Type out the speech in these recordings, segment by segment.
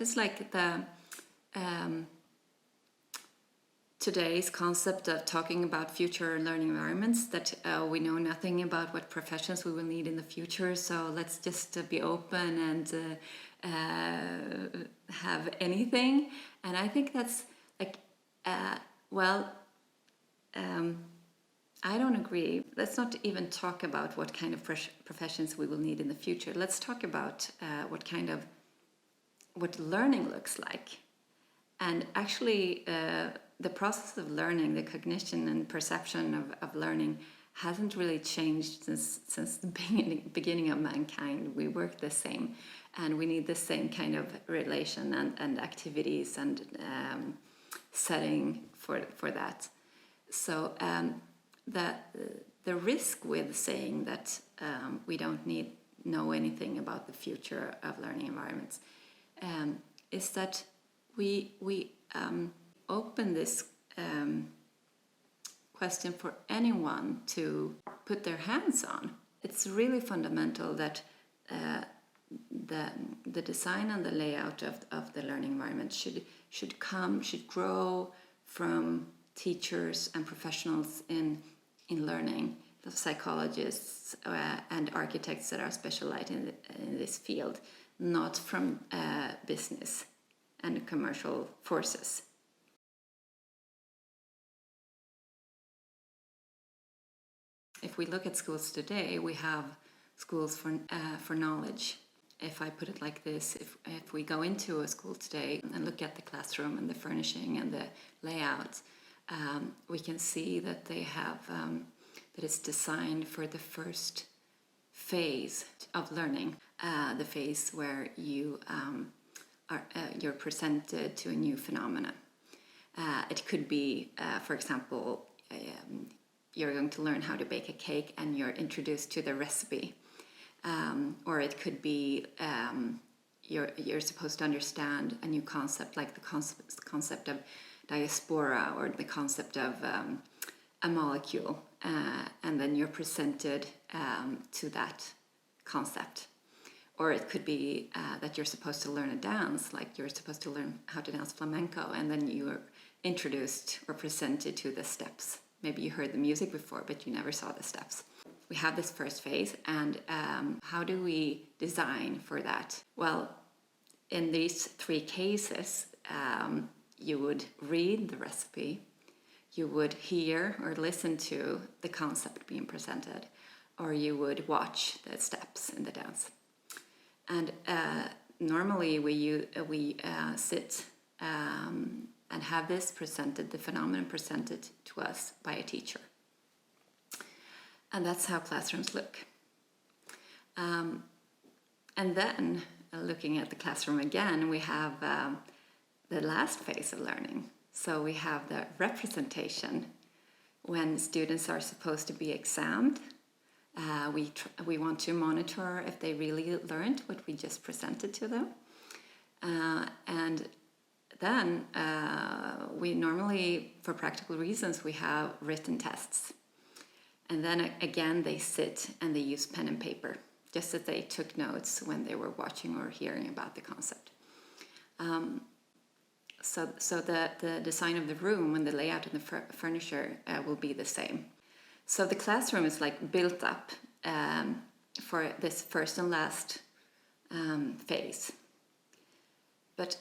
is like the today's concept of talking about future learning environments, that we know nothing about what professions we will need in the future, so let's just be open and have anything. And I think that's like, I don't agree. Let's not even talk about what kind of professions we will need in the future. Let's talk about what learning looks like. And actually, the process of learning, the cognition and perception of learning hasn't really changed since the beginning of mankind. We work the same, and we need the same kind of relation and activities and setting for that. So the risk with saying that we don't know anything about the future of learning environments is that we open this question for anyone to put their hands on. It's really fundamental that the design and the layout of the learning environment should grow from teachers and professionals in learning, the psychologists and architects that are specialized in this field, not from business and commercial forces. If we look at schools today, we have schools for knowledge. If I put it like this, if we go into a school today and look at the classroom and the furnishing and the layout, we can see that they have that it's designed for the first phase of learning, the phase where you're presented to a new phenomena. It could be, for example, you're going to learn how to bake a cake and you're introduced to the recipe, or it could be you're supposed to understand a new concept, like the concept of diaspora or the concept of a molecule, and then you're presented to that concept. Or it could be that you're supposed to learn a dance, like you're supposed to learn how to dance flamenco, and then you're introduced or presented to the steps. Maybe you heard the music before, but you never saw the steps. We have this first phase, and how do we design for that? Well, in these three cases, you would read the recipe, you would hear or listen to the concept being presented, or you would watch the steps in the dance. And normally we sit and have this presented, the phenomenon presented to us by a teacher. And that's how classrooms look. And then, looking at the classroom again, we have the last phase of learning. So we have the representation, when students are supposed to be examined. We want to monitor if they really learned what we just presented to them. And then we normally, for practical reasons, we have written tests. And then again, they sit and they use pen and paper, just as they took notes when they were watching or hearing about the concept. So the design of the room and the layout of the furniture will be the same. So the classroom is like built up for this first and last phase. But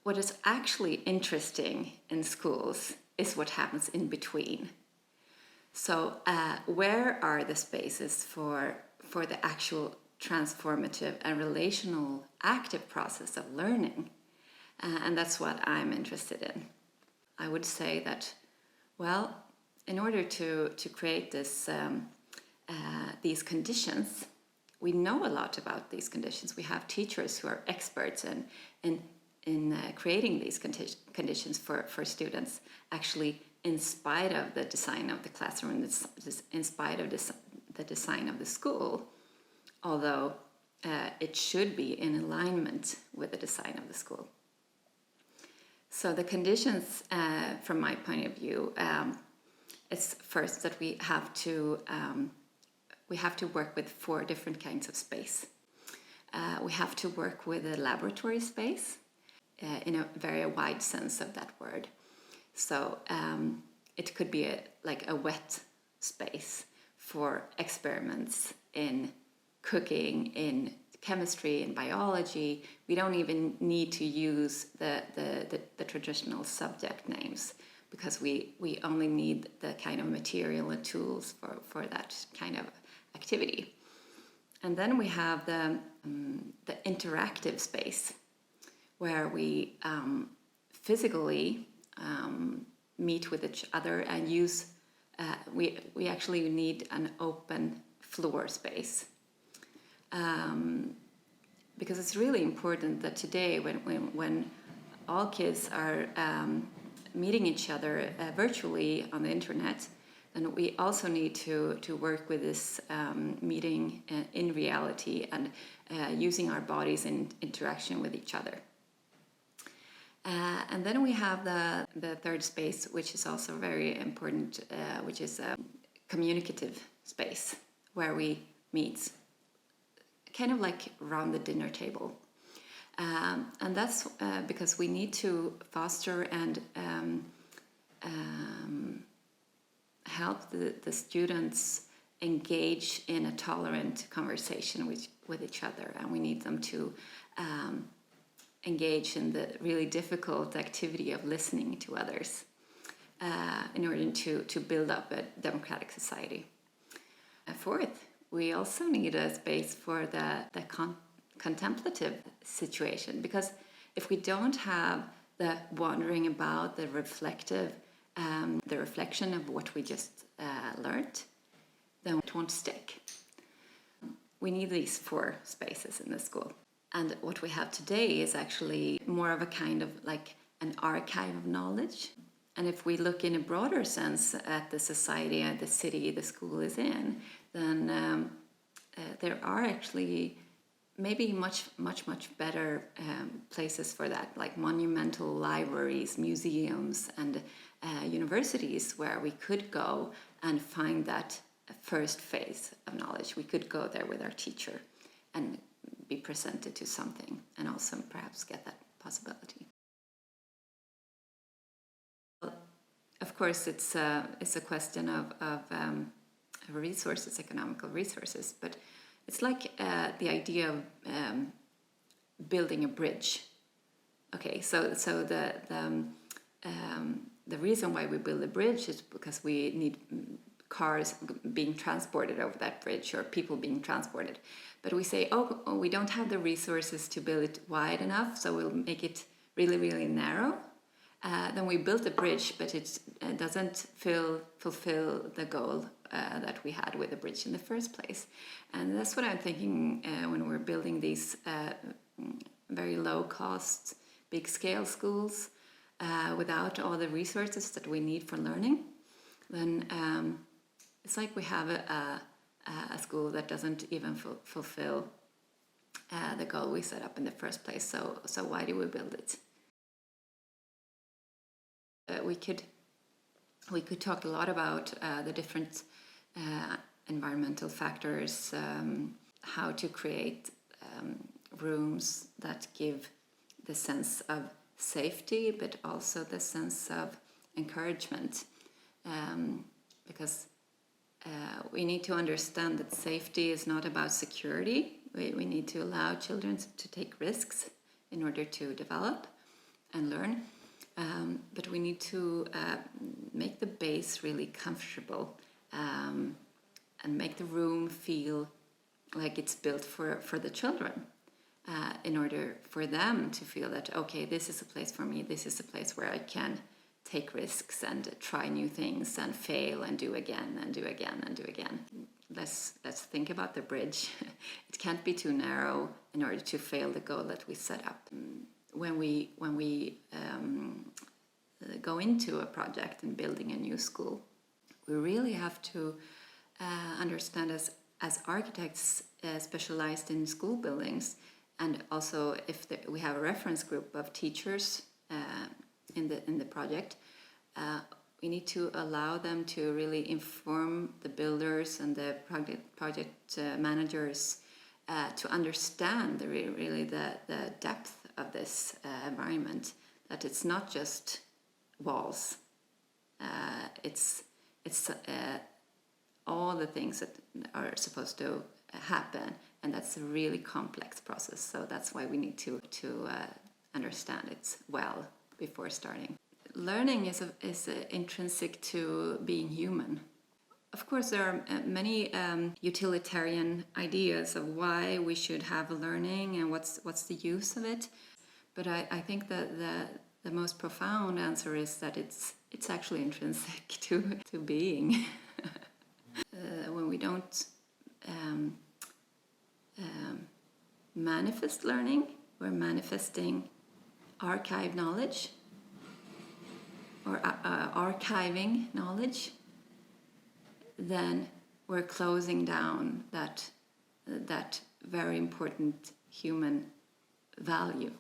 what is actually interesting in schools is what happens in between. So where are the spaces for the actual transformative and relational active process of learning? And that's what I'm interested in. I would say that, well, in order to create these conditions, we know a lot about these conditions. We have teachers who are experts in creating these conditions for students, actually in spite of the design of the classroom, in spite of the design of the school, although it should be in alignment with the design of the school. So the conditions, from my point of view, it's first that we have to work with 4 different kinds of space. We have to work with a laboratory space. in a very wide sense of that word. So it could be like a wet space for experiments in cooking, in chemistry, in biology. We don't even need to use the traditional subject names, because we only need the kind of material and tools for that kind of activity. And then we have the interactive space, where we physically meet with each other and use, we actually need an open floor space. Because it's really important that today, when all kids are meeting each other virtually on the internet, then we also need to work with this meeting in reality and using our bodies in interaction with each other. And then we have the third space, which is also very important, which is a communicative space, where we meet kind of like around the dinner table. And that's because we need to foster and help the students engage in a tolerant conversation with each other. And we need them to engage in the really difficult activity of listening to others in order to build up a democratic society. And fourth, we also need a space for the contemplative situation, because if we don't have the wandering about, the reflective, the reflection of what we just learned, then it won't stick. We need these 4 spaces in the school. And what we have today is actually more of a kind of like an archive of knowledge. And if we look in a broader sense at the society and the city the school is in, then there are actually maybe much better places for that, like monumental libraries, museums, and universities, where we could go and find that first phase of knowledge. We could go there with our teacher and be presented to something, and also perhaps get that possibility. Of course, it's a question of resources, economical resources, but it's like the idea of building a bridge. Okay, so the reason why we build a bridge is because we need cars being transported over that bridge, or people being transported. But we say, oh, we don't have the resources to build it wide enough, so we'll make it really narrow. Then we built a bridge, but it doesn't fulfill the goal that we had with the bridge in the first place. And that's what I'm thinking when we're building these very low-cost, big-scale schools without all the resources that we need for learning. Then it's like we have a school that doesn't even fulfill the goal we set up in the first place. So why do we build it? We could talk a lot about the different environmental factors, how to create rooms that give the sense of safety, but also the sense of encouragement, because we need to understand that safety is not about security. We need to allow children to take risks in order to develop and learn. But we need to make the base really comfortable and make the room feel like it's built for the children, in order for them to feel that, okay, this is a place for me, this is a place where I can take risks and try new things and fail and do again and do again and do again. Let's think about the bridge. It can't be too narrow in order to fail the goal that we set up. When we go into a project and building a new school, we really have to understand as architects specialized in school buildings, and also if we have a reference group of teachers in the project, we need to allow them to really inform the builders and the project managers to understand the depth of this environment, that it's not just walls. It's all the things that are supposed to happen, and that's a really complex process. So that's why we need to understand it well before starting. Learning is intrinsic to being human. Of course, there are many utilitarian ideas of why we should have learning and what's the use of it. But I think that the most profound answer is that it's actually intrinsic to being. When we don't manifest learning, we're manifesting archive knowledge or archiving knowledge, then we're closing down that very important human value.